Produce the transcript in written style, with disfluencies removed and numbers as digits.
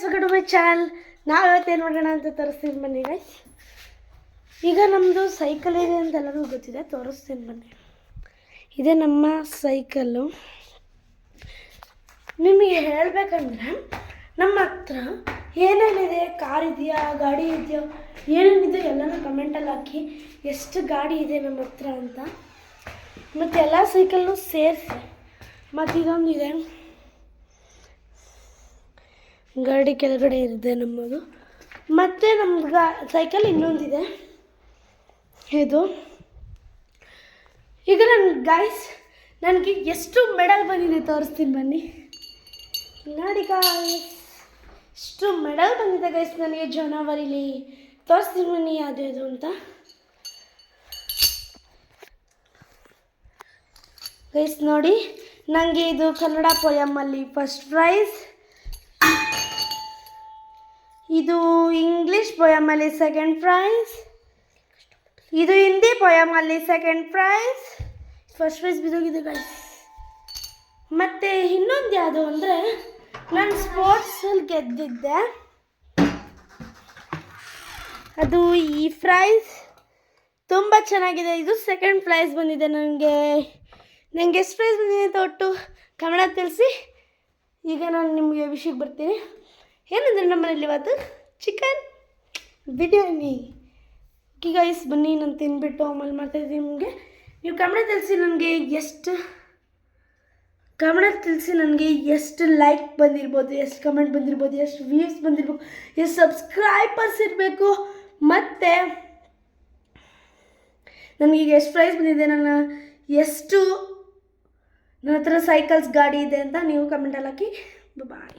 Welcome to my channel. ನಾವು ಇವತ್ತೇನು ಮಾಡೋಣ ಅಂತ ತೋರಿಸ್ತೀನಿ ಬನ್ನಿ ಗೈಸ್. ಈಗ ನಮ್ಮದು ಸೈಕಲ್ ಇದೆ ಅಂತ ಎಲ್ಲರಿಗೂ ಗೊತ್ತಿದೆ, ತೋರಿಸ್ತೀನಿ ಬನ್ನಿ. ಇದೇ ನಮ್ಮ ಸೈಕಲ್ಲು. ನಿಮಗೆ ಹೇಳಬೇಕಂದ್ರೆ ನಮ್ಮ ಹತ್ರ ಏನೇನಿದೆ, ಕಾರ್ ಇದೆಯಾ, ಗಾಡಿ ಇದೆಯೋ, ಏನೇನಿದೆ ಎಲ್ಲನೂ ಕಮೆಂಟಲ್ಲಿ ಹಾಕಿ ಎಷ್ಟು ಗಾಡಿ ಇದೆ ನಮ್ಮ ಹತ್ರ ಅಂತ. ಮತ್ತು ಎಲ್ಲ ಸೈಕಲ್ನು ಸೇರಿಸಿ. ಮತ್ತು ಇದೊಂದಿದೆ, ಗಾಡಿ ಕೆಳಗಡೆ ಇದೆ ನಮ್ಮದು. ಮತ್ತು ನಮ್ಮ ಸೈಕಲ್ ಇನ್ನೊಂದಿದೆ ಇದು. ಈಗ ನನಗೆ ಎಷ್ಟು ಮೆಡಲ್ ಬಂದಿದೆ ತೋರಿಸ್ತೀನಿ ಬನ್ನಿ. ನೋಡಿ ಗಾಯ್ಸ್, ಎಷ್ಟು ಮೆಡಲ್ ಬಂದಿದೆ ಗೈಸ್ ನನಗೆ ಜನವರಿಲಿ. ತೋರಿಸ್ತೀನಿ ಬನ್ನಿ ಯಾವುದು ಅಂತ. ಗೈಸ್ ನೋಡಿ, ನನಗೆ ಇದು ಕನ್ನಡ ಪೊಯಮಲ್ಲಿ ಫಸ್ಟ್ ಪ್ರೈಸ್, ಇದು ಇಂಗ್ಲೀಷ್ ಪೊಯಮಲ್ಲಿ ಸೆಕೆಂಡ್ ಪ್ರೈಸ್, ಇದು ಹಿಂದಿ ಪೊಯಮಲ್ಲಿ ಸೆಕೆಂಡ್ ಪ್ರೈಸ್. ಫಸ್ಟ್ ಪ್ರೈಸ್ ಬಿದ್ದೋಗಿದೆ ಗೈಸ್. ಮತ್ತು ಇನ್ನೊಂದು ಯಾವುದು ಅಂದರೆ, ನಾನು ಸ್ಪೋರ್ಟ್ಸಲ್ಲಿ ಗೆದ್ದಿದ್ದೆ, ಅದು ಈ ಪ್ರೈಸ್ ತುಂಬ ಚೆನ್ನಾಗಿದೆ. ಇದು ಸೆಕೆಂಡ್ ಪ್ರೈಸ್ ಬಂದಿದೆ ನನಗೆ ಎಷ್ಟು ಪ್ರೈಸ್ ಬಂದಿದೆ ಅಂತ ಒಟ್ಟು ಕನ್ನಡ ತಿಳಿಸಿ. ಈಗ ನಾನು ನಿಮಗೆ ವಿಷಯಕ್ಕೆ ಬರ್ತೀನಿ. ಏನಂದರೆ ನಮ್ಮನೇಲಿ ಇವತ್ತು ಚಿಕನ್ ಬಿರಿಯಾನಿ. ಓಕೆ ಗೈಸ್, ಬನ್ನಿ ನಾನು ತಿಂದ್ಬಿಟ್ಟು ಆಮೇಲೆ ಮಾಡ್ತಾಯಿದ್ದೀನಿ ನಿಮಗೆ. ನೀವು ಕನ್ನಡ ತಿಳಿಸಿ ನನಗೆ ಎಷ್ಟು ಲೈಕ್ ಬಂದಿರ್ಬೋದು, ಎಷ್ಟು ಕಮೆಂಟ್ ಬಂದಿರ್ಬೋದು, ಎಷ್ಟು ವ್ಯೂಸ್ ಬಂದಿರ್ಬೋದು, ಎಷ್ಟು ಸಬ್ಸ್ಕ್ರೈಬರ್ಸ್ ಇರಬೇಕು, ಮತ್ತು ನನಗೀಗ ಎಷ್ಟು ಪ್ರೈಸ್ ಬಂದಿದೆ, ನನ್ನ ಹತ್ರ ಸೈಕಲ್ಸ್ ಗಾಡಿ ಇದೆ ಅಂತ ನೀವು ಕಮೆಂಟಲ್ಲಿ ಹಾಕಿ. ಬಾಯ್.